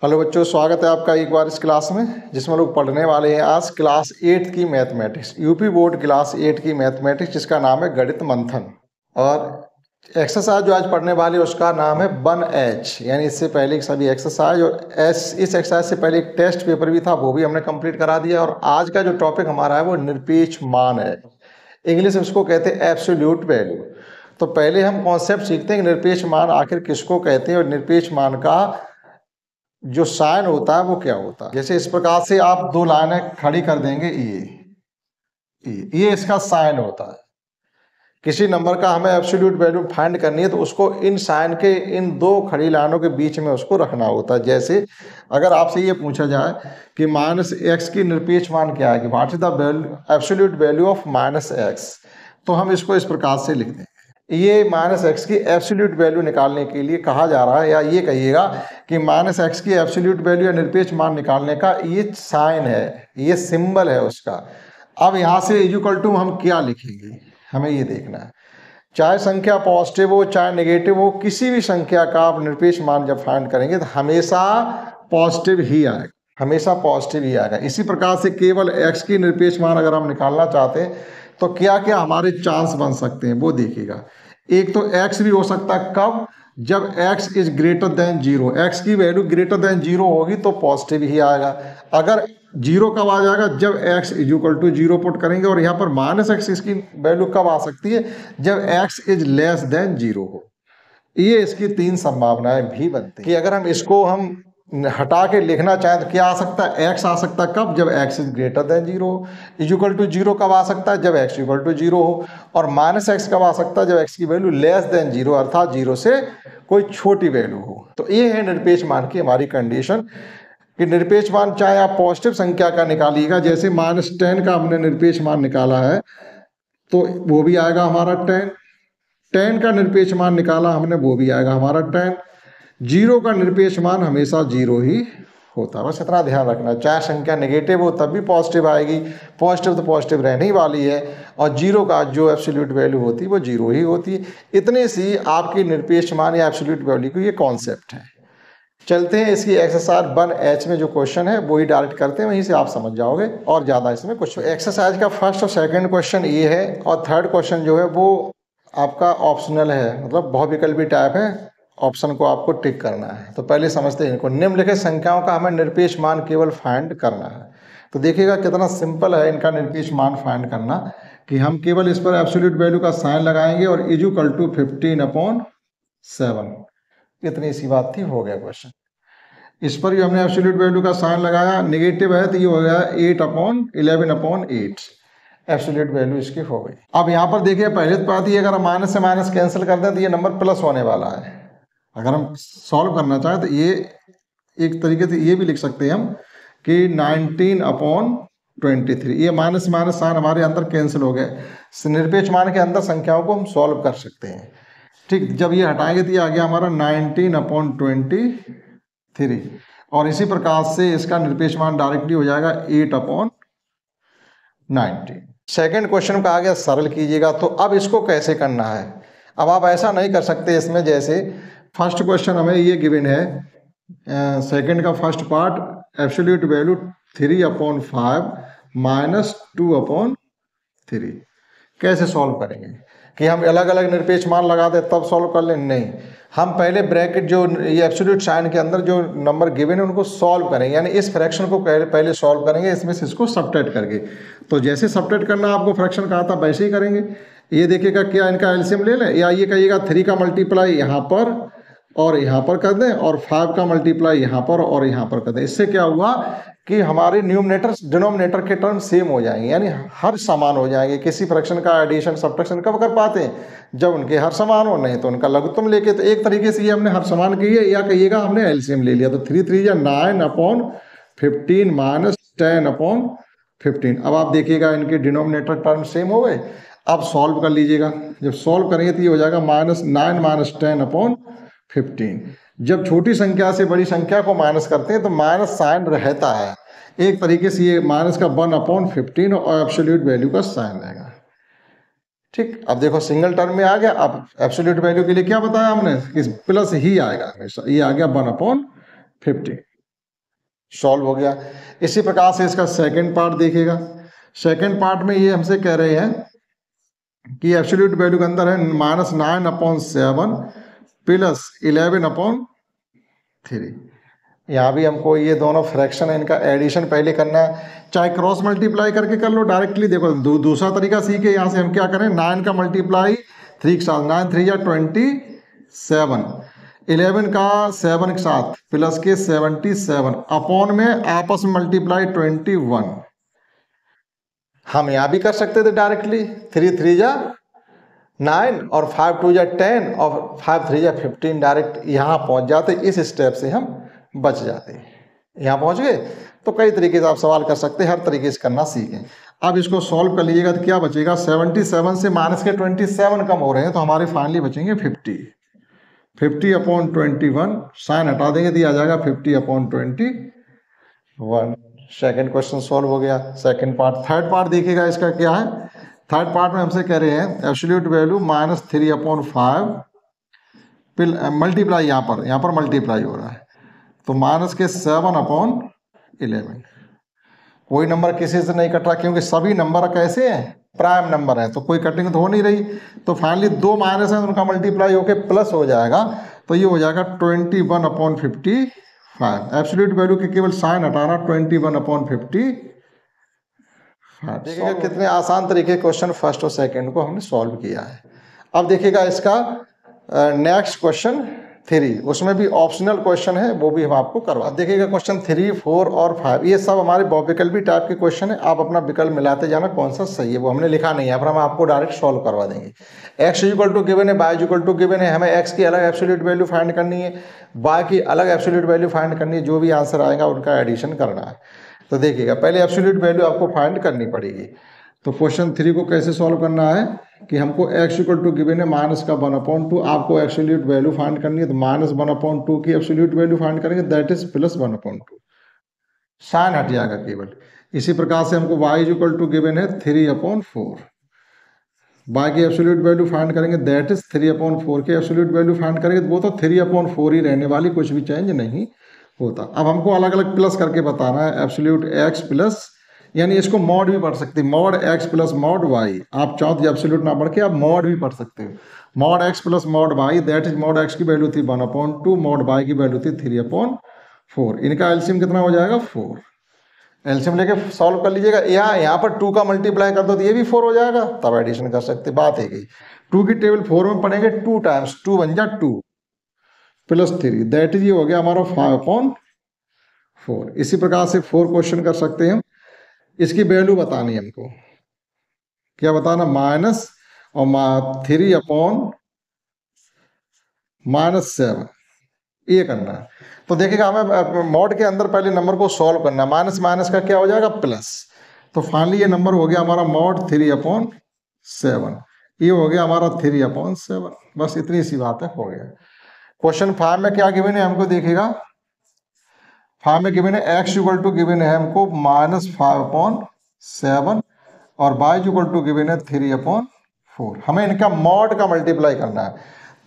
Hello बच्चों, स्वागत है आपका एक बार इस क्लास में जिसमें लोग पढ़ने वाले हैं आज क्लास 8 की मैथमेटिक्स, यूपी बोर्ड क्लास 8 की मैथमेटिक्स, जिसका नाम है गणित मंथन। और एक्सरसाइज जो आज पढ़ने वाले उसका नाम है 1H, यानी इससे पहले सभी एक्सरसाइज और इस एक्सरसाइज से पहले एक टेस्ट पेपर भी था, वो भी हमने कंप्लीट करा दिया। और आज का जो टॉपिक हमारा है वो निरपेक्ष मान है। इंग्लिश में उसको कहते हैं एब्सोल्यूट वैल्यू। तो पहले हम कॉन्सेप्ट सीखते हैं कि निरपेक्ष मान आखिर किसको कहते हैं और निरपेक्ष मान का जो साइन होता है वो क्या होता है। जैसे इस प्रकार से आप दो लाइनें खड़ी कर देंगे, ये इसका साइन होता है। किसी नंबर का हमें एब्सोल्यूट वैल्यू फाइंड करनी है तो उसको इन साइन के इन दो खड़ी लाइनों के बीच में उसको रखना होता है। जैसे अगर आपसे ये पूछा जाए कि -x की निरपेक्ष मान क्या है, कि what is the value absolute value of -x, तो हम इसको इस प्रकार से लिख देंगे। ये -x की एब्सोल्यूट वैल्यू निकालने के लिए कहा जा रहा है, या ये कहिएगा कि -x की एब्सोल्यूट वैल्यू या निरपेक्ष मान निकालने का ये साइन है, ये सिंबल है उसका। अब यहाँ से इक्वल टू हम क्या लिखेंगे, हमें ये देखना है। चाहे संख्या पॉजिटिव हो चाहे नेगेटिव हो, किसी भी संख्या का आप निरपेक्ष मान जब फाइंड करेंगे तो हमेशा पॉजिटिव ही आएगा, हमेशा पॉजिटिव ही आएगा। इसी प्रकार से केवल x की निरपेक्ष मान अगर हम निकालना चाहते हैं तो क्या क्या हमारे चांस बन सकते हैं वो देखिएगा। एक तो x भी हो सकता है, कब? जब x is greater than 0, x की वैल्यू ग्रेटर देन 0 होगी तो पॉजिटिव ही आएगा। अगर 0 कब आ जाएगा? जब x is equal to 0 put करेंगे। और यहाँ पर -x इसकी वैल्यू कब आ सकती है? जब x इज लेस देन 0 हो। ये इसकी तीन संभावनाएं भी बनती हैं कि अगर हम इसको हटा के लिखना चाहें तो क्या आ सकता है? x आ सकता है कब? जब x इज ग्रेटर देन 0 हो। इक्वल टू 0 कब आ सकता है? जब x इक्वल टू 0 हो। और -x कब आ सकता है? जब x की वैल्यू लेस देन 0, अर्थात 0 से कोई छोटी वैल्यू हो। तो ये है निरपेक्ष मान की हमारी कंडीशन कि निरपेक्ष मान चाहे आप पॉजिटिव संख्या का निकालिएगा, जैसे -10 का हमने निरपेक्ष मान निकाला है तो वो भी आएगा हमारा 10। 10 का निरपेक्ष मान निकाला हमने, वो भी आएगा हमारा 10। 0 का निरपेक्ष मान हमेशा 0 ही होता है, बस इतना ध्यान रखना। चाहे संख्या नेगेटिव हो तब भी पॉजिटिव आएगी, पॉजिटिव तो पॉजिटिव रहने ही वाली है। और 0 का जो एब्सोल्यूट वैल्यू होती है वो 0 ही होती है। इतने सी आपकी निरपेक्ष मान या एब्सोल्यूट वैल्यू की ये कॉन्सेप्ट है। चलते हैं इसकी एक्सरसाइज 1H में जो क्वेश्चन है वो ही डायरेक्ट करते हैं, वहीं से आप समझ जाओगे और ज़्यादा इसमें कुछ। एक्सरसाइज का फर्स्ट और सेकंड क्वेश्चन ये है, और थर्ड क्वेश्चन जो है वो आपका ऑप्शनल है, मतलब बहुविकल्पी टाइप है, ऑप्शन को आपको टिक करना है। तो पहले समझते हैं इनको। निम्नलिखित संख्याओं का हमें निरपेक्ष मान केवल फाइंड करना है। तो देखिएगा कितना सिंपल है इनका निरपेक्ष मान फाइंड करना, कि हम केवल इस पर एब्सोल्यूट वैल्यू का साइन लगाएंगे और इज इक्वल टू 15/7। इतनी सी बात थी, हो गया क्वेश्चन। इस पर भी हमने एब्सोल्यूट वैल्यू का साइन लगाया, नेगेटिव है तो ये हो गया 8/11/8। एब्सोल्यूट वैल्यू इसकी हो गई। अब यहाँ पर देखिए पहले तो बात ये, अगर हम माइनस से माइनस कैंसिल कर दें तो ये नंबर प्लस होने वाला है। अगर हम सॉल्व करना चाहें तो ये एक तरीके से ये भी लिख सकते हैं हम कि 19/23। ये माइनस माइनस साइन हमारे अंदर कैंसिल हो गए। निरपेक्ष मान के अंदर संख्याओं को हम सॉल्व कर सकते हैं। ठीक, जब ये हटाएंगे तो ये आ गया हमारा 19/23। और इसी प्रकार से इसका निरपेक्ष मान डायरेक्टली हो जाएगा 8/19। सेकेंड क्वेश्चन का आ गया, सरल कीजिएगा। तो अब इसको कैसे करना है? अब आप ऐसा नहीं कर सकते इसमें, जैसे फर्स्ट क्वेश्चन हमें ये गिवन है, सेकंड का फर्स्ट पार्ट एब्सोल्यूट वैल्यू 3/5 -2/3। कैसे सॉल्व करेंगे? कि हम अलग अलग निरपेक्ष मान लगा दें तब सॉल्व कर लें? नहीं, हम पहले ब्रैकेट जो ये एब्सोल्यूट साइन के अंदर जो नंबर गिवन है उनको सॉल्व करेंगे, यानी इस फ्रैक्शन को पहले सॉल्व करेंगे, इसमें से इसको सबट्रैक्ट करके। तो जैसे सबट्रैक्ट करना आपको फ्रैक्शन कहा था वैसे ही करेंगे। ये देखिएगा क्या इनका एलसीएम ले लें, या ये कहिएगा 3 का मल्टीप्लाई यहाँ पर और यहाँ पर कर दें, और 5 का मल्टीप्लाई यहाँ पर और यहाँ पर कर दें। इससे क्या हुआ कि हमारे न्यूमरेटर डिनोमिनेटर के टर्म सेम हो जाएंगे, यानी हर समान हो जाएंगे। किसी फ्रैक्शन का एडिशन सब्ट्रैक्शन कब कर पाते हैं? जब उनके हर समान हो, नहीं तो उनका लघुत्तम लेके। तो एक तरीके से ये हमने हर समान की है, या कहिएगा हमने एलसीएम ले लिया। तो 3 3 9/15 -10/15। अब आप देखिएगा इनके डिनोमिनेटर टर्म सेम हो गए। अब सॉल्व कर लीजिएगा। जब सॉल्व करेंगे तो ये हो जाएगा -9 -10/15। जब छोटी संख्या से बड़ी संख्या को माइनस करते हैं तो माइनस साइन रहता है। एक तरीके से ये माइनस का 1/15 और एब्सोल्यूट वैल्यू का साइन रहेगा। ठीक, अब देखो सिंगल टर्म में आ गया। अब एब्सोल्यूट वैल्यू के लिए क्या बताया हमने कि प्लस ही आएगा हमेशा। ये आ गया 1/15। सॉल्व हो गया। इसी प्रकार से इसका सेकंड पार्ट देखिएगा। सेकंड पार्ट में ये हमसे कह रहे हैं कि एब्सोल्यूट वैल्यू के अंदर है -9/7 प्लस 11/3। यहाँ भी हमको ये दोनों फ्रैक्शन है, इनका एडिशन पहले करना है, चाहे क्रॉस मल्टीप्लाई करके कर लो डायरेक्टली। देखो दूसरा तरीका सीखे, यहाँ से हम क्या करें, 9 का मल्टीप्लाई 3 के साथ, 9 3 या 27, 11 का 7 के साथ प्लस के 77 अपॉन में आपस में मल्टीप्लाई 21। हम यहाँ भी कर सकते थे डायरेक्टली, 3 3 जा 9 और 5 2 जा 10 और 5 3 जा 15, डायरेक्ट यहाँ पहुँच जाते। इस स्टेप से हम बच जाते। यहाँ पहुँच गए तो कई तरीके से आप सवाल कर सकते हैं, हर तरीके से करना सीखें। अब इसको सॉल्व कर लीजिएगा तो क्या बचेगा, 77 से माइनस के 27 कम हो रहे हैं तो हमारे फाइनली बचेंगे 50। 50/21 साइन हटा देंगे तो ये आ जाएगा 50/21। सेकंड क्वेश्चन सॉल्व हो गया। सेकंड पार्ट, थर्ड पार्ट देखिएगा इसका क्या है। थर्ड पार्ट में हमसे कह रहे हैं एब्सोल्यूट वैल्यू -3/5 मल्टीप्लाई, यहाँ पर मल्टीप्लाई हो रहा है तो माइनस के 7/11। कोई नंबर किसी से नहीं कट रहा क्योंकि सभी नंबर कैसे हैं, प्राइम नंबर है, तो कोई कटिंग तो हो नहीं रही। तो फाइनली दो माइनस है, उनका मल्टीप्लाई होके प्लस हो जाएगा तो ये हो जाएगा 21/55। एब्सोल्यूट वैल्यू के केवल साइन हटाना, 21/55। देखिएगा कितने आसान तरीके क्वेश्चन फर्स्ट और सेकंड को हमने सॉल्व किया है। अब देखिएगा इसका नेक्स्ट क्वेश्चन 3, उसमें भी ऑप्शनल क्वेश्चन है, वो भी हम आपको करवा। देखिएगा क्वेश्चन 3, 4 और 5 ये सब हमारे बहुविकल्पी टाइप के क्वेश्चन है। आप अपना विकल्प मिलाते जाना कौन सा सही है, वो हमने लिखा नहीं है, पर हम आपको डायरेक्ट सॉल्व करवा देंगे। x = गिवन है, y = गिवन है, हमें x की अलग एब्सोल्यूट वैल्यू फाइंड करनी है, y की अलग एब्सोल्यूट वैल्यू फाइंड करनी है, जो भी आंसर आएगा उनका एडिशन करना है। तो देखिएगा पहले एब्सोल्यूट वैल्यू आपको फाइंड करनी पड़ेगी। तो क्वेश्चन 3 को कैसे सॉल्व करना है कि हमको x = गिवन है -1/2, आपको एब्सोल्यूट वैल्यू फाइंड करनी है तो -1/2 की एब्सोल्यूट वैल्यू फाइंड करेंगे, दैट इज +1/2, साइन हट जाएगा केवल। इसी प्रकार से हमको y = गिवन है 3/4, y की एब्सोल्यूट वैल्यू फाइंड करेंगे, दैट इज 3/4 की एब्सोल्यूट वैल्यू फाइंड करेंगे तो वो तो 3/4 ही रहने वाली, कुछ भी चेंज नहीं होता। अब हमको अलग अलग प्लस करके बताना है, एब्सोल्यूट x प्लस, यानी इसको मॉड भी पढ़ सकते हैं, mod x plus mod y। आप चाहो तो एब्सोल्यूट ना पढ़ के आप मॉड भी पढ़ सकते हो। Mod x plus mod y, that is mod x की वैल्यू थी 1/2, मॉड y की वैल्यू थी 3/4। इनका एलसीएम कितना हो जाएगा 4। एलसीएम लेके सॉल्व कर लीजिएगा। यहाँ पर 2 का मल्टीप्लाई कर दो तो ये भी 4 हो जाएगा, तब एडिशन कर सकते। बात है गई 2 की टेबल 4 में पढ़ेंगे, 2 टाइम्स 2 बन जा 2 प्लस 3, दैट इज ये हो गया हमारा 5/4। इसी प्रकार से 4 क्वेश्चन कर सकते हैं। इसकी वैल्यू बतानी है हमको, क्या बताना, माइनस और 3/-7 ये करना है। तो देखिएगा हमें मॉड के अंदर पहले नंबर को सॉल्व करना है, माइनस माइनस का क्या हो जाएगा प्लस, तो फाइनली ये नंबर हो गया हमारा मॉड 3/7, ये हो गया हमारा 3/7। बस इतनी सी बात है, हो गया। क्वेश्चन 5 में क्या गिवन है हमको, देखिएगा 5 में गिवन है x = गिवन है हमको -5/7 और y = गिवन है 3/4। हमें इनका मॉड का मल्टीप्लाई करना है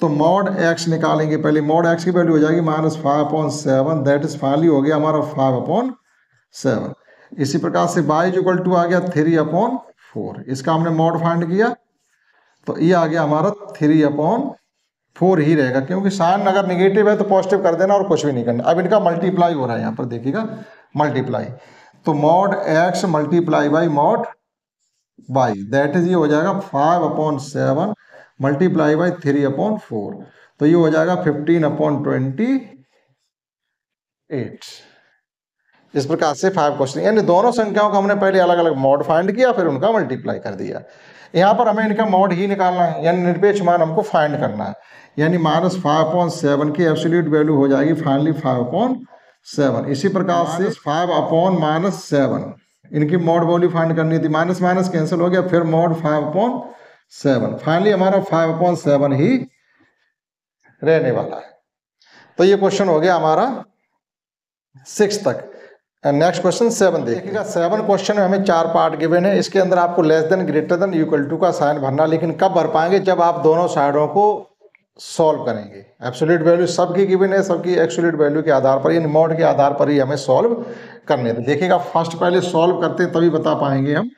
तो मॉड x निकालेंगे पहले, मॉड x की वैल्यू हो जाएगी -5/7, दैट इज फाइनली हो गया हमारा 5/7। इसी प्रकार से y = आ गया 3/4, इसका हमने मॉड फाइंड किया तो ये आ गया हमारा 3/4 ही रहेगा, क्योंकि साइन अगर निगेटिव है तो पॉजिटिव कर देना और कुछ भी नहीं करना। अब इनका मल्टीप्लाई हो रहा है, यहाँ पर देखिएगा मल्टीप्लाई, तो mod x multiply by mod y, that is ये हो जाएगा 5/7 मल्टीप्लाई बाई 3/4, तो ये हो जाएगा 15/28। इस प्रकार से 5 क्वेश्चन, यानी दोनों संख्याओं को हमने पहले अलग अलग मॉड फाइंड किया, फिर उनका मल्टीप्लाई कर दिया। यहाँ पर हमें इनका मॉड ही निकालना है, यानी निरपेक्ष मान हमको फाइंड करना है, यानी -5/7 की एब्सोल्यूट वैल्यू हो जाएगी फाइनली 5/7। इसी प्रकार से 5/-7 इनकी मॉड वैल्यू फाइंड करनी थी, माइनस माइनस कैंसिल हो गया, फिर मॉड 5/7, फाइनली हमारा 5/7 ही रहने वाला है। तो ये क्वेश्चन हो गया हमारा 6 तक। नेक्स्ट क्वेश्चन 7 देखिएगा। 7 क्वेश्चन में हमें 4 पार्ट गिवन है, इसके अंदर आपको less than, greater than, equal to का साइन भरना, लेकिन कब भर पाएंगे, जब आप दोनों साइडों को सॉल्व करेंगे। एब्सोल्यूट वैल्यू सबकी गिवन है, सबकी एब्सोल्यूट वैल्यू के आधार पर, यानी मॉड के आधार पर ही हमें सॉल्व करने थे। देखिएगा फर्स्ट पहले सॉल्व करते हैं तभी बता पाएंगे हम।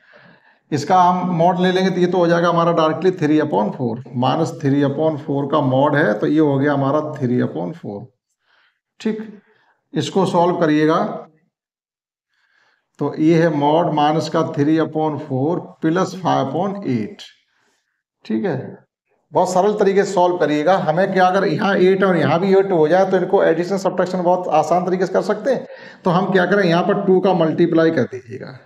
इसका हम मॉड ले लेंगे तो ये तो हो जाएगा हमारा डायरेक्टली 3/4 माइनस 3/4 का मॉड है, तो ये हो गया हमारा 3/4। ठीक, इसको सॉल्व करिएगा तो ये है मॉड माइनस का 3/4 प्लस 5/8। ठीक है, बहुत सरल तरीके से सॉल्व करिएगा। हमें क्या, अगर यहाँ 8 और यहाँ भी 8 हो जाए तो इनको एडिशन सब्ट्रैक्शन बहुत आसान तरीके से कर सकते हैं। तो हम क्या करें, यहाँ पर 2 का मल्टीप्लाई कर दीजिएगा,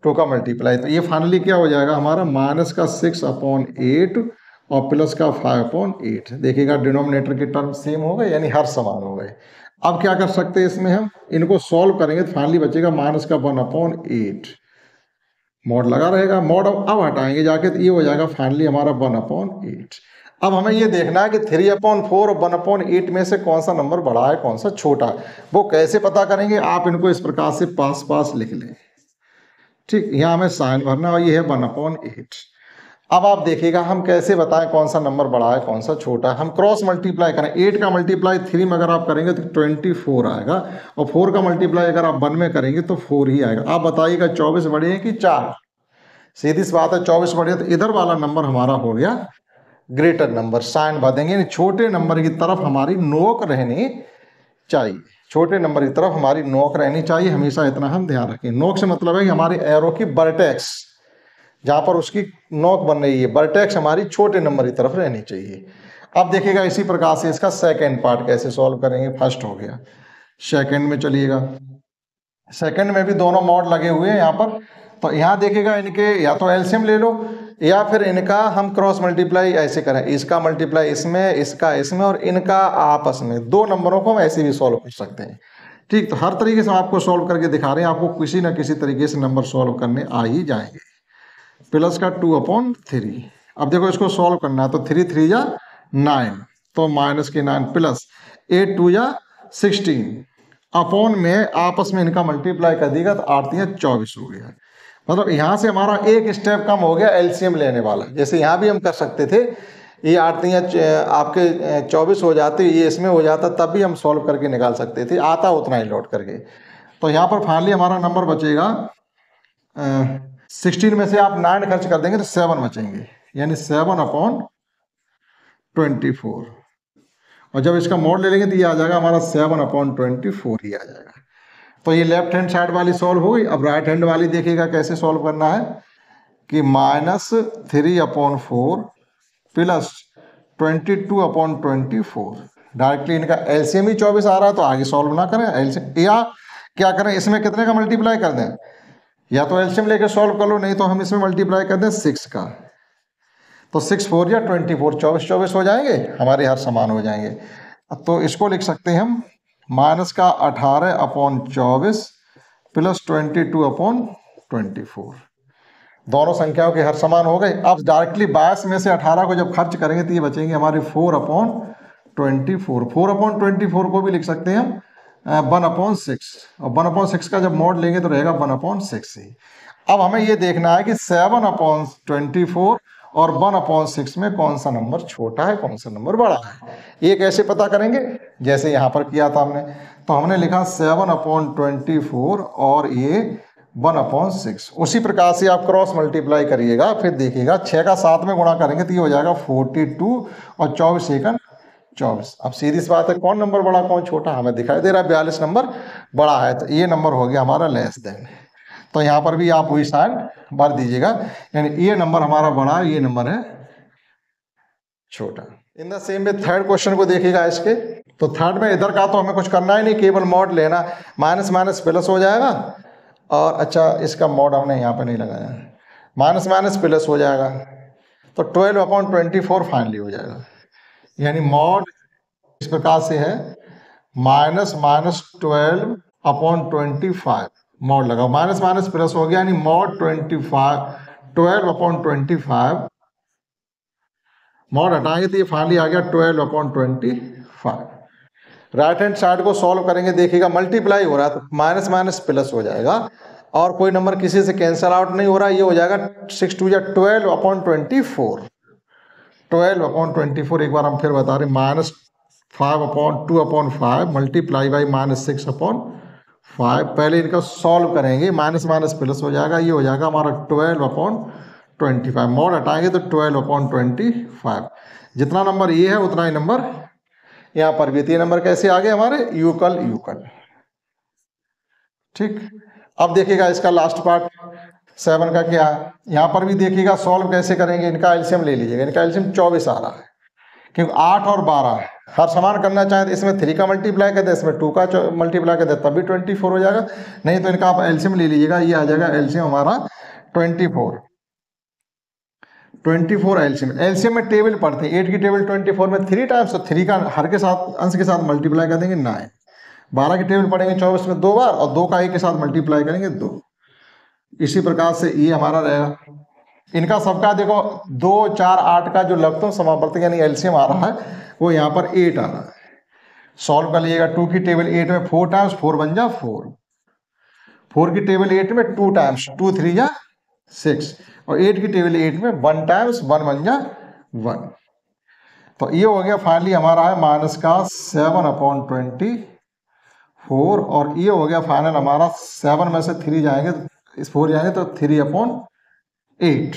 2 का मल्टीप्लाई, तो ये फाइनली क्या हो जाएगा हमारा माइनस का 6/8 और प्लस का 5/8। देखिएगा डिनोमिनेटर के टर्म सेम हो गए, यानी हर समान हो गए। अब क्या कर सकते हैं इसमें, हम इनको सॉल्व करेंगे तो फाइनली बचेगा माइनस का 1/8। मॉड लगा रहेगा, मॉड अब हटाएंगे जाके तो ये हो जाएगा फाइनली हमारा 1/8। अब हमें ये देखना है कि 3/4 और 1/8 में से कौन सा नंबर बड़ा है कौन सा छोटा है। वो कैसे पता करेंगे, आप इनको इस प्रकार से पास पास लिख लें। ठीक, यहाँ हमें साइन भरना और ये है 1/8। अब आप देखिएगा हम कैसे बताएं कौन सा नंबर बड़ा है कौन सा छोटा है। हम क्रॉस मल्टीप्लाई करें, 8 का मल्टीप्लाई 3 में अगर आप करेंगे तो 24 आएगा, और 4 का मल्टीप्लाई अगर आप 1 में करेंगे तो 4 ही आएगा। आप बताइएगा 24 बड़े हैं कि 4? सीधी सी बात है, 24 बड़े, तो इधर वाला नंबर हमारा हो गया ग्रेटर नंबर। साइन भर देंगे, छोटे नंबर की तरफ हमारी नोक रहनी चाहिए, छोटे नंबर की तरफ हमारी नोक रहनी चाहिए, हमेशा इतना हम ध्यान रखें। नोक से मतलब है कि हमारी एरो की वर्टेक्स जहां पर उसकी नोक बन रही है, वर्टेक्स हमारी छोटे नंबर की तरफ रहनी चाहिए। अब देखिएगा इसी प्रकार से इसका सेकंड पार्ट कैसे सॉल्व करेंगे। फर्स्ट हो गया, सेकंड में चलिएगा। सेकंड में भी दोनों मॉड लगे हुए हैं यहाँ पर, तो यहाँ देखिएगा इनके या तो एलसीएम ले लो या फिर इनका हम क्रॉस मल्टीप्लाई ऐसे करें, इसका मल्टीप्लाई इसमें, इसका इसमें और इनका आपस में। दो नंबरों को हम ऐसे भी सॉल्व कर सकते हैं। ठीक, तो हर तरीके से आपको सॉल्व करके दिखा रहे हैं, आपको किसी ना किसी तरीके से नंबर सॉल्व करने आ ही जाएंगे। प्लस का 2/3। अब देखो इसको सॉल्व करना है तो 3 3 जा 9, तो माइनस के 9 प्लस 8 2 जा 16 अपॉन में आपस में इनका मल्टीप्लाई कर देगा तो 8 3 24 हो गया। मतलब यहाँ से हमारा एक स्टेप कम हो गया एलसीएम लेने वाला। जैसे यहाँ भी हम कर सकते थे, ये 8 3 आपके 24 हो जाते, ये इसमें हो जाता, तब भी हम सॉल्व करके निकाल सकते थे, आता उतना ही लौट करके। तो यहाँ पर फाइनली हमारा नंबर बचेगा 16 में से आप 9 खर्च कर देंगे तो 7 बचेंगे, यानी 7/24। और जब इसका मोड ले लेंगे तो ये आ जाएगा हमारा 7/24 ही आ जाएगा। तो ये लेफ्ट हैंड साइड वाली सॉल्व हो गई। अब राइट हैंड वाली देखिएगा कैसे सॉल्व करना है कि -3/4 प्लस 22/24। डायरेक्टली इनका एलसीएम ही 24 आ रहा है तो आगे सॉल्व ना करें, एलसीएम या क्या करें, इसमें कितने का मल्टीप्लाई कर दें, या तो एलसीएम लेके सॉल्व कर लो, नहीं तो हम इसमें मल्टीप्लाई कर दें 6 का, तो 6 4 या 24, 24 24 हो जाएंगे, हमारे हर समान हो जाएंगे। तो इसको लिख सकते हैं हम माइनस का 18/24 प्लस 22/24। दोनों संख्याओं के हर समान हो गए। अब डायरेक्टली 22 में से 18 को जब खर्च करेंगे तो ये बचेंगे हमारे 4/24। 4/24 को भी लिख सकते हैं हम 1/6, और 1/6 का जब मॉड लेंगे तो रहेगा 1/6 ही। अब हमें ये देखना है कि 7/24 और 1/6 में कौन सा नंबर छोटा है कौन सा नंबर बड़ा है। ये कैसे पता करेंगे, जैसे यहाँ पर किया था हमने, तो हमने लिखा 7/24 और ये 1/6। उसी प्रकार से आप क्रॉस मल्टीप्लाई करिएगा, फिर देखिएगा 6 का 7 में गुणा करेंगे तो ये हो जाएगा 42 और 24 एकन 24। अब सीधी सी बात है, कौन नंबर बड़ा कौन छोटा, हमें दिखाई दे रहा है 42 नंबर बड़ा है, तो ये नंबर हो गया हमारा लेस देन। तो यहाँ पर भी आप वही साइन भर दीजिएगा, यानी ये नंबर हमारा बड़ा है, ये नंबर है छोटा। In the same way third question को देखिएगा इसके। तो थर्ड में इधर का तो हमें कुछ करना ही नहीं, केवल मॉड लेना, माइनस माइनस प्लस हो जाएगा। और अच्छा, इसका मॉड हमने यहाँ पे नहीं लगाया, माइनस माइनस प्लस हो जाएगा, तो 12/24 फाइनली हो जाएगा। यानी मॉड इस प्रकार से है -12/25 मॉड लगा, माइनस माइनस प्लस हो गया, यानी मॉड 12/25 मॉड हटाएंगे तो ये फाइनली आ गया 12/25। राइट हैंड साइड को सॉल्व करेंगे, देखिएगा मल्टीप्लाई हो रहा है तो माइनस माइनस प्लस हो जाएगा, और कोई नंबर किसी से कैंसिल आउट नहीं हो रहा, ये हो जाएगा 6 2 या 12/24। 12/24, एक बार हम फिर बता रहे, -5/2/5 मल्टीप्लाई बाई -6/5। पहले इनका सॉल्व करेंगे, माइनस माइनस प्लस हो जाएगा, ये हो जाएगा हमारा 12/25। मॉड हटाएंगे तो 12/25। जितना नंबर ये है उतना ही नंबर यहाँ पर भी। 3 नंबर कैसे आ गए हमारे, यूकल यूकल। ठीक, अब देखिएगा इसका लास्ट पार्ट 7 का क्या है। यहाँ पर भी देखिएगा सॉल्व कैसे करेंगे, इनका एलसीएम ले लीजिएगा। इनका एलसीएम 24 आ रहा है, क्योंकि 8 और 12 है। हर समान करना चाहें तो इसमें 3 का मल्टीप्लाई कर दे, इसमें 2 का मल्टीप्लाई कर दे, तब भी 24 हो जाएगा। नहीं तो इनका आप एलसीएम ले लीजिएगा, ये आ जाएगा एलसीएम हमारा 24 एलसीएम। एलसीएम में टेबल पढ़ते हैं, 8 की टेबल 24 में 3 टाइम्स, तो 3 का हर के साथ अंश के साथ मल्टीप्लाई कर देंगे 9। 12 की टेबल पढ़ेंगे 24 में 2 बार, और 2 का 1 के साथ मल्टीप्लाई करेंगे 2। इसी प्रकार से ये हमारा रहेगा। इनका सबका देखो 2, 4, 8 का जो लगता समावर्तक यानी एलसीएम आ रहा है वो यहाँ पर 8 आ रहा है। सॉल्व कर लीजिएगा। 2 की टेबल 8 में 4 टाइम्स, 4 बन जा 4। 4 की टेबल 8 में 2 टाइम्स, 2 3 जा 6। और 8 की टेबल 8 में 1 टाइम्स, 1 बन जा 1। तो ये हो गया फाइनली हमारा है माइनस का 7/24। और ये हो गया फाइनल हमारा 7 में से 3 जाएंगे, इस 4 जाएंगे तो 3/8।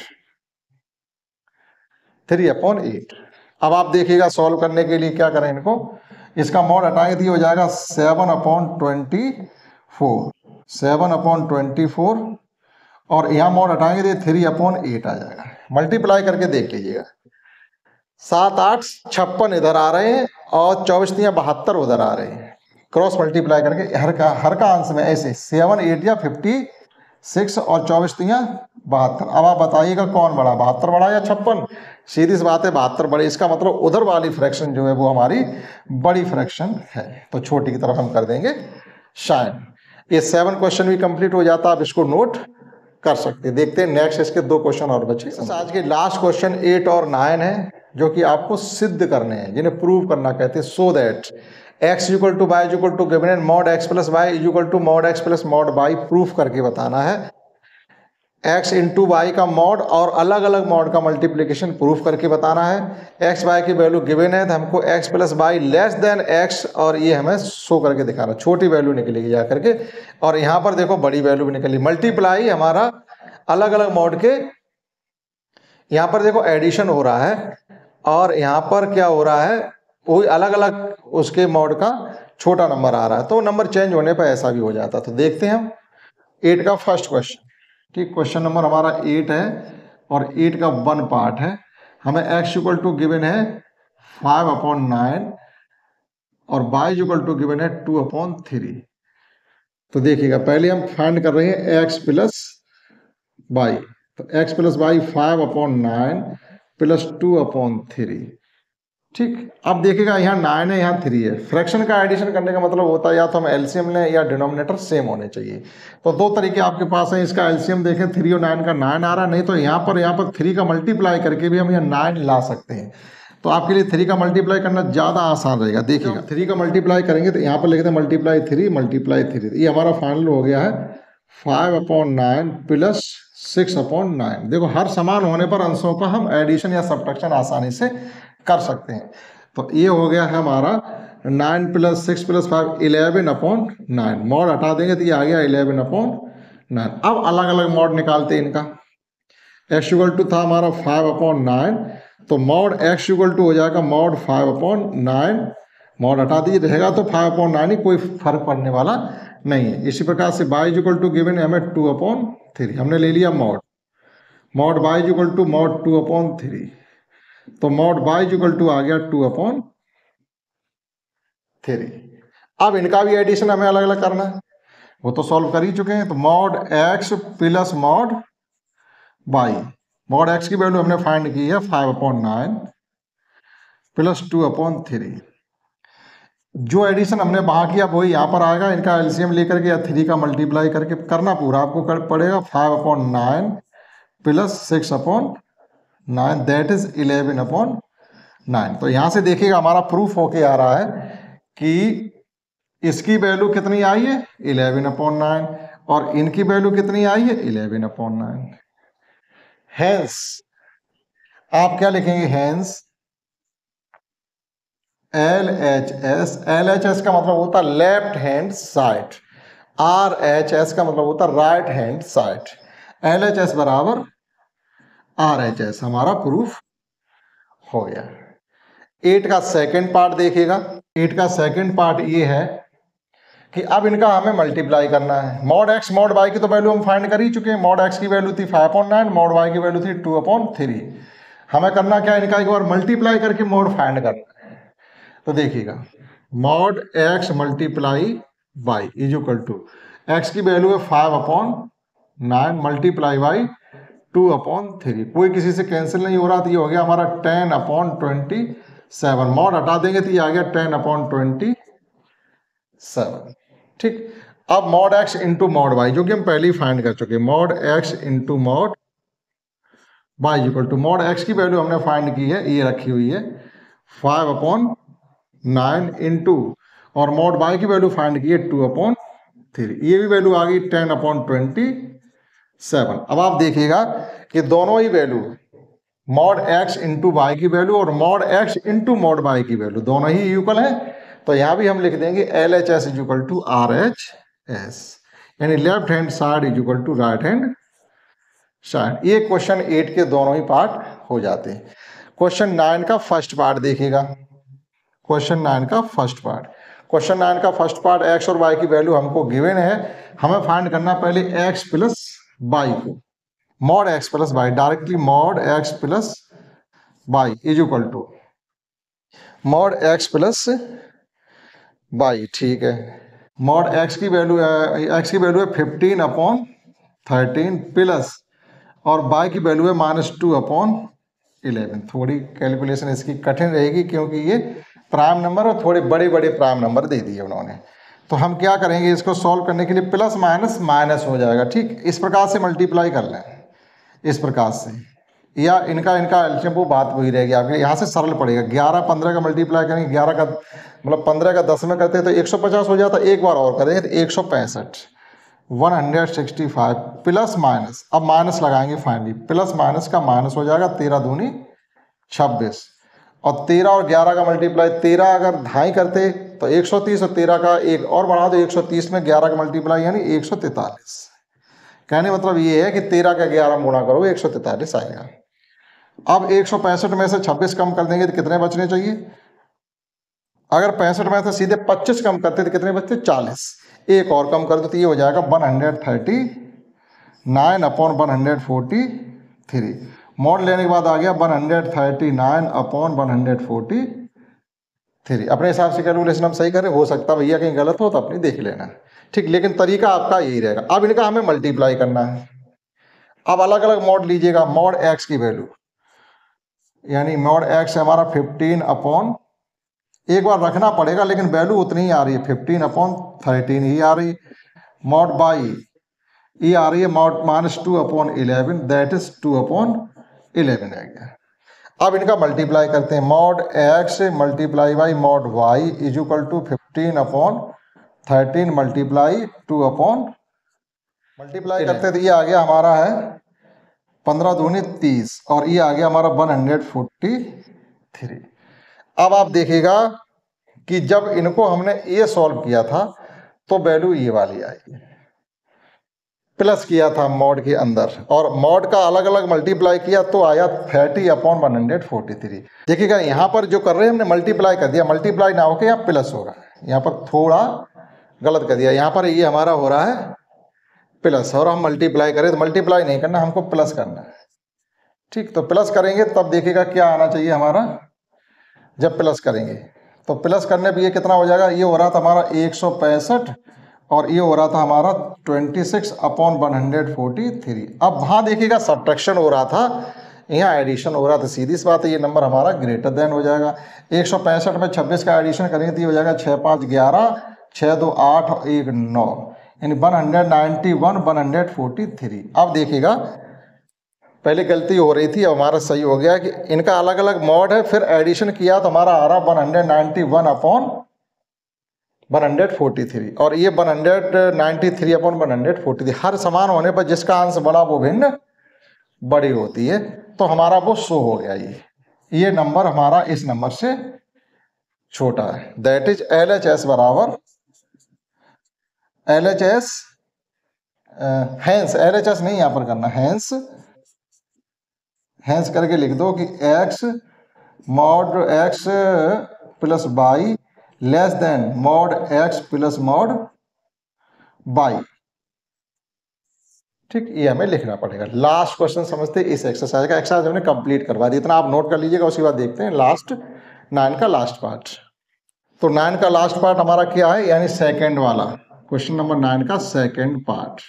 3/8। अब आप देखिएगा सॉल्व करने के लिए क्या करें, इनको इसका मॉड हटाएंगे तो ये हो जाएगा 7/24। 7/24 और यहाँ मॉड हटाएंगे तो 3/8 आ जाएगा। मल्टीप्लाई करके देख लीजिएगा। 7 8 56 इधर आ रहे हैं और 24 3 72 उधर आ रहे हैं। क्रॉस मल्टीप्लाई करके हर का अंश में ऐसे 7 8 या 56 और 24 3 72। अब आप बताइएगा कौन बड़ा, 72 बड़ा या 56? सीधी सी बात है 72 बड़े। इसका मतलब उधर वाली फ्रैक्शन जो है वो हमारी बड़ी फ्रैक्शन है, तो छोटी की तरफ हम कर देंगे शाइन। ये 7 क्वेश्चन भी कंप्लीट हो जाता, आप इसको नोट कर सकते हैं। देखते हैं नेक्स्ट इसके 2 क्वेश्चन और बचे। आज के लास्ट क्वेश्चन 8 और 9 है, जो कि आपको सिद्ध करने हैं, जिन्हें प्रूव करना कहते हैं। So that x equal to y equal to given and mod x plus y equal to mod x plus mod y proof करके बताना है। x इंटू वाई का मॉड और अलग अलग मॉड का मल्टीप्लीकेशन प्रूफ करके बताना है। x वाई की वैल्यू गिवन है तो हमको x plus y less than x, और ये हमें शो करके दिखाना। छोटी वैल्यू निकलेगी जा करके, और यहाँ पर देखो बड़ी वैल्यू भी निकली। मल्टीप्लाई हमारा अलग अलग मॉड के, यहाँ पर देखो एडिशन हो रहा है, और यहाँ पर क्या हो रहा है, वही अलग अलग उसके मॉड का छोटा नंबर आ रहा है, तो नंबर चेंज होने पर ऐसा भी हो जाता। तो देखते हैं हम 8 का फर्स्ट क्वेश्चन। ठीक, क्वेश्चन नंबर हमारा 8 है और 8 का 1 पार्ट है। हमें x इक्वल टू गिवन है 5/9 और y इक्वल टू गिवन है 2/3। तो देखिएगा पहले हम फाइंड कर रहे हैं x प्लस y। तो x प्लस वाई 5/9 प्लस 2/3। ठीक, अब देखिएगा यहाँ 9 है, यहाँ 3 है। फ्रैक्शन का एडिशन करने का मतलब होता है या तो हम एलसीएम लें या डिनोमिनेटर सेम होने चाहिए। तो 2 तरीके आपके पास हैं। इसका एलसीएम देखें, 3 और 9 का 9 आ रहा है, नहीं तो यहाँ पर 3 का मल्टीप्लाई करके भी हम यहाँ 9 ला सकते हैं। तो आपके लिए 3 का मल्टीप्लाई करना ज़्यादा आसान रहेगा। देखिएगा 3 का मल्टीप्लाई करेंगे तो यहाँ पर लिखते हैं मल्टीप्लाई 3। ये हमारा फाइनल हो गया है 5/9 प्लस 6/9। देखो हर समान होने पर अंशों का हम एडिशन या सब्ट्रैक्शन आसानी से कर सकते हैं। तो ये हो गया है हमारा 9 प्लस 6 प्लस 5 11/9। मॉड हटा देंगे तो ये आ गया 11/9। अब अलग अलग मॉड निकालते हैं इनका। x इक्वल टू था हमारा 5/9, तो मॉड x इक्वल टू हो जाएगा मॉड 5/9। मॉड हटा दीजिए, रहेगा तो 5/9 ही, कोई फर्क पड़ने वाला नहीं है। इसी प्रकार से y इक्वल टू गिवन है हमें 2/3। हमने ले लिया mod y equal to mod 2/3। तो मॉड y इक्वल टू आ गया 2/3। अब इनका भी एडिशन हमें अलग अलग करना है, वो तो सॉल्व कर ही चुके हैं। तो mod x plus mod y। Mod x की वैल्यू हमने फाइंड की है 5/9 प्लस 2/3। जो एडिशन हमने वहां किया वही यहाँ पर आएगा। इनका एलसीएम लेकर के या 3 का मल्टीप्लाई करके करना पूरा आपको पड़ेगा। 5/9 प्लस 6/9 दैट इज 11/9। तो यहां से देखिएगा हमारा प्रूफ होके आ रहा है कि इसकी वैल्यू कितनी आई है 11/9 और इनकी वैल्यू कितनी आई है 11/9। हेंस आप क्या लिखेंगे, हैंस LHS, LHS का मतलब होता है लेफ्ट हैंड साइड, RHS का मतलब होता है राइट हैंड साइड, LHS बराबर RHS, हमारा प्रूफ हो गया। 8 का सेकंड पार्ट देखिएगा। 8 का सेकंड पार्ट ये है कि अब इनका हमें मल्टीप्लाई करना है। मॉड एक्स मॉड वाई की तो वैल्यू हम फाइंड कर ही चुके हैं। मॉड एक्स की वैल्यू थी 5/9, मॉड वाई की वैल्यू थी 2/3। हमें करना क्या है, इनका एक बार मल्टीप्लाई करके मॉड फाइंड करना है। तो देखिएगा, mod x multiply y is equal to, x की वैल्यू है 5/9 मल्टीप्लाई वाई 2/3। कोई किसी से कैंसिल नहीं हो रहा, तो ये हो गया हमारा 10/27। मॉड हटा देंगे तो ये आ गया 10/27। ठीक। अब mod x into mod y, जो कि हम पहले ही फाइंड कर चुके हैं, mod x into mod y equal to, mod x की वैल्यू हमने फाइंड की है, ये रखी हुई है 5/9 इंटू, और मॉड वाई की वैल्यू फाइंड की है 2/3, ये भी वैल्यू आ गई 10/27। अब आप देखिएगा कि दोनों ही value, mod x into Y की वैल्यू और mod x into mod Y की वैल्यू दोनों ही इक्वल है। तो यहां भी हम लिख देंगे LHS is equal to RHS, यानी left hand side is equal to right hand side. ये क्वेश्चन 8 के दोनों ही पार्ट हो जाते हैं। क्वेश्चन 9 का फर्स्ट पार्ट देखिएगा। क्वेश्चन 9 का फर्स्ट पार्ट, क्वेश्चन 9 का फर्स्ट पार्ट, एक्स और वाई की वैल्यू हमको गिवन है, हमें फाइंड करना पहले एक्स प्लस वाई को। Mod x plus y, directly mod x plus y is equal to mod x plus y. ठीक है, मॉड एक्स की वैल्यू है 15/13 प्लस, और वाई की वैल्यू है -2/11। थोड़ी कैलकुलेशन इसकी कठिन रहेगी क्योंकि ये प्राइम नंबर और थोड़े बड़े बड़े प्राइम नंबर दे दिए उन्होंने। तो हम क्या करेंगे, इसको सॉल्व करने के लिए प्लस माइनस माइनस हो जाएगा। ठीक, इस प्रकार से मल्टीप्लाई कर लें, इस प्रकार से, या इनका एल्शियम, वो बात वही रहेगी आपके, यहाँ से सरल पड़ेगा। 11-15 का मल्टीप्लाई करेंगे, 11 का मतलब 15 का 10 में करते हैं तो 150 हो जाता है। एक बार और करेंगे तो 165, 165 प्लस माइनस, अब माइनस लगाएंगे फाइनली, प्लस माइनस का माइनस हो जाएगा, 13 दूनी 26, और 13 और 11 का मल्टीप्लाई, 13 अगर ढाई करते तो 130, और 13 का एक और बढ़ा दो 130 में 11 का मल्टीप्लाई यानी 143। कहने मतलब ये है कि 13 का 11 गुणा करोगे 143 आएगा। अब 165 में से 26 कम कर देंगे तो कितने बचने चाहिए, अगर 65 में से सीधे 25 कम करते तो कितने बचते, 40। एक और कम कर दो तो ये हो जाएगा 139/143। मॉड लेने के बाद आ गया 139/143। अपने हिसाब से कैलकुलेशन हम सही करें, हो सकता है भैया कहीं गलत हो तो अपनी देख लेना। ठीक, लेकिन तरीका आपका यही रहेगा। अब इनका हमें मल्टीप्लाई करना है। अब अलग अलग मॉड लीजिएगा। मॉड एक्स की वैल्यू, यानी मॉड एक्स हमारा 15, एक बार रखना पड़ेगा लेकिन वैल्यू उतनी ही आ रही है, 15/13 ही आ रही। मॉड बाई ये आ रही है मॉड -2/11, दैट इज 2/11 आ गया। अब इनका मल्टीप्लाई करते हैं। Mod x multiply by mod y is equal to 15/13 multiply 2 multiply करते तो ये आ गया हमारा है 15 दूनी 30, और ये आ गया हमारा 143। अब आप देखिएगा कि जब इनको हमने ये सॉल्व किया था तो वैल्यू ये वाली आई, प्लस किया था मॉड के अंदर, और मॉड का अलग अलग मल्टीप्लाई किया तो आया 30/143। देखिएगा यहाँ पर जो कर रहे हैं हमने मल्टीप्लाई कर दिया, मल्टीप्लाई ना होकर यहाँ प्लस हो रहा है, यहाँ पर थोड़ा गलत कर दिया। यहाँ पर ये हमारा हो रहा है प्लस, और हम मल्टीप्लाई करें तो मल्टीप्लाई नहीं करना, हमको प्लस करना है। ठीक, तो प्लस करेंगे तब देखिएगा क्या आना चाहिए हमारा। जब प्लस करेंगे तो प्लस करने पर ये कितना हो जाएगा, ये हो रहा था हमारा 165, और ये हो रहा था हमारा 26/143। अब वहाँ देखिएगा सब्ट्रैक्शन हो रहा था, यहाँ एडिशन हो रहा था। सीधी सी बात है, ये नंबर हमारा ग्रेटर देन हो जाएगा। 165 में 26 का एडिशन करेंगे तो ये हो जाएगा 6 5 11, 6 2 8 और 1 9, यानी 191/143। अब देखिएगा पहले गलती हो रही थी, अब हमारा सही हो गया कि इनका अलग अलग मॉड है, फिर एडिशन किया तो हमारा आ रहा 191/143, और ये 193/143। हर समान होने पर जिसका अंश बड़ा वो भिन्न बड़ी होती है, तो हमारा वो शो हो गया। ये नंबर हमारा इस नंबर से छोटा है। दैट इज LHS बराबर LHS, हैंस, LHS नहीं यहां पर करना, हैंस हैंस करके लिख दो कि x mod x plus by less than mod x plus mod by. ठीक, ये हमें लिखना पड़ेगा। लास्ट क्वेश्चन समझते इस एक्सरसाइज का। एक्सरसाइज हमने कंप्लीट करवा दी, इतना आप नोट कर लीजिएगा। उसके बाद देखते हैं लास्ट 9 का लास्ट पार्ट। तो 9 का लास्ट पार्ट हमारा क्या है, यानी सेकंड वाला क्वेश्चन नंबर 9 का सेकंड पार्ट।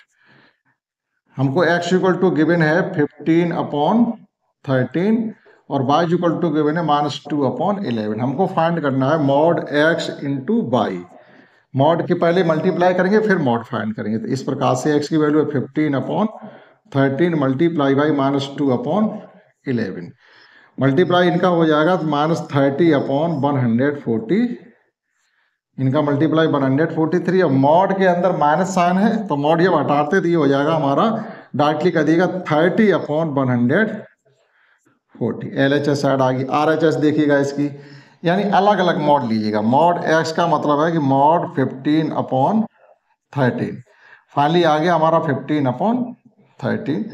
हमको x इक्वल टू गिवन है 15/13 और y इक्वल टू गिवन है -2/11। हमको फाइंड करना है mod x into by. Mod के पहले मल्टीप्लाई करेंगे, फिर मॉड फाइंड करेंगे। तो इस प्रकार से x की वैल्यू है 15/13 मल्टीप्लाई बाई -2/11। मल्टीप्लाई इनका हो जाएगा -30/140, इनका मल्टीप्लाई 143। और मॉड के अंदर माइनस साइन है, तो मॉड जब हटाते तो ये हो जाएगा हमारा, डायरेक्टली कर दिएगा 30/140। LHS साइड आ गई। RHS देखिएगा इसकी, यानी अलग अलग मॉड लीजिएगा। मॉड x का मतलब है कि मॉड 15/13, फाइनली आ गया हमारा 15/13।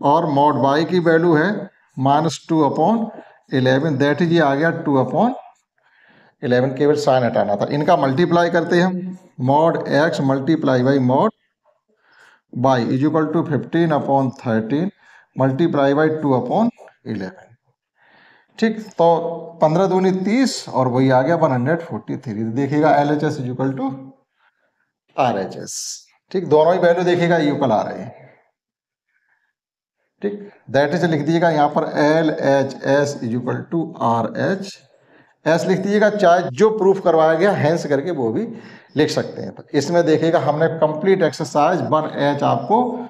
और मॉड y की वैल्यू है -2/11, दैट इज ये आ गया 2/11। केवल साइन हटाना था। इनका मल्टीप्लाई करते हैं हम, mod x multiply by mod y is equal to 15/13 multiply by 2/11। ठीक, तो 15 दूनी 30 और वही आ गया 143। देखिएगा LHS is equal to RHS। ठीक, दोनों ही वैल्यू देखिएगा इक्वल आ रहे हैं। ठीक, दैट इज लिख दीजिएगा यहाँ पर LHS is equal to RHS लिख दीजिएगा, चाहे जो प्रूफ करवाया गया हैंस करके वो भी लिख सकते हैं। तो इसमें देखिएगा हमने कंप्लीट एक्सरसाइज 1H आपको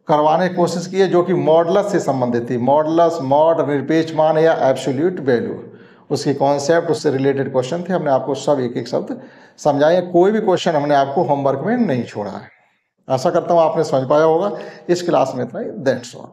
करवाने की कोशिश की है, जो कि मॉडुलस से संबंधित थी। मॉडुलस, मॉड, निरपेक्ष मान या एब्सोल्यूट वैल्यू, उसकी कॉन्सेप्ट, उससे रिलेटेड क्वेश्चन थे। हमने आपको सब एक एक शब्द समझाए। कोई भी क्वेश्चन हमने आपको होमवर्क में नहीं छोड़ा है। आशा करता हूँ आपने समझ पाया होगा। इस क्लास में इतना ही, दैट्स ऑल।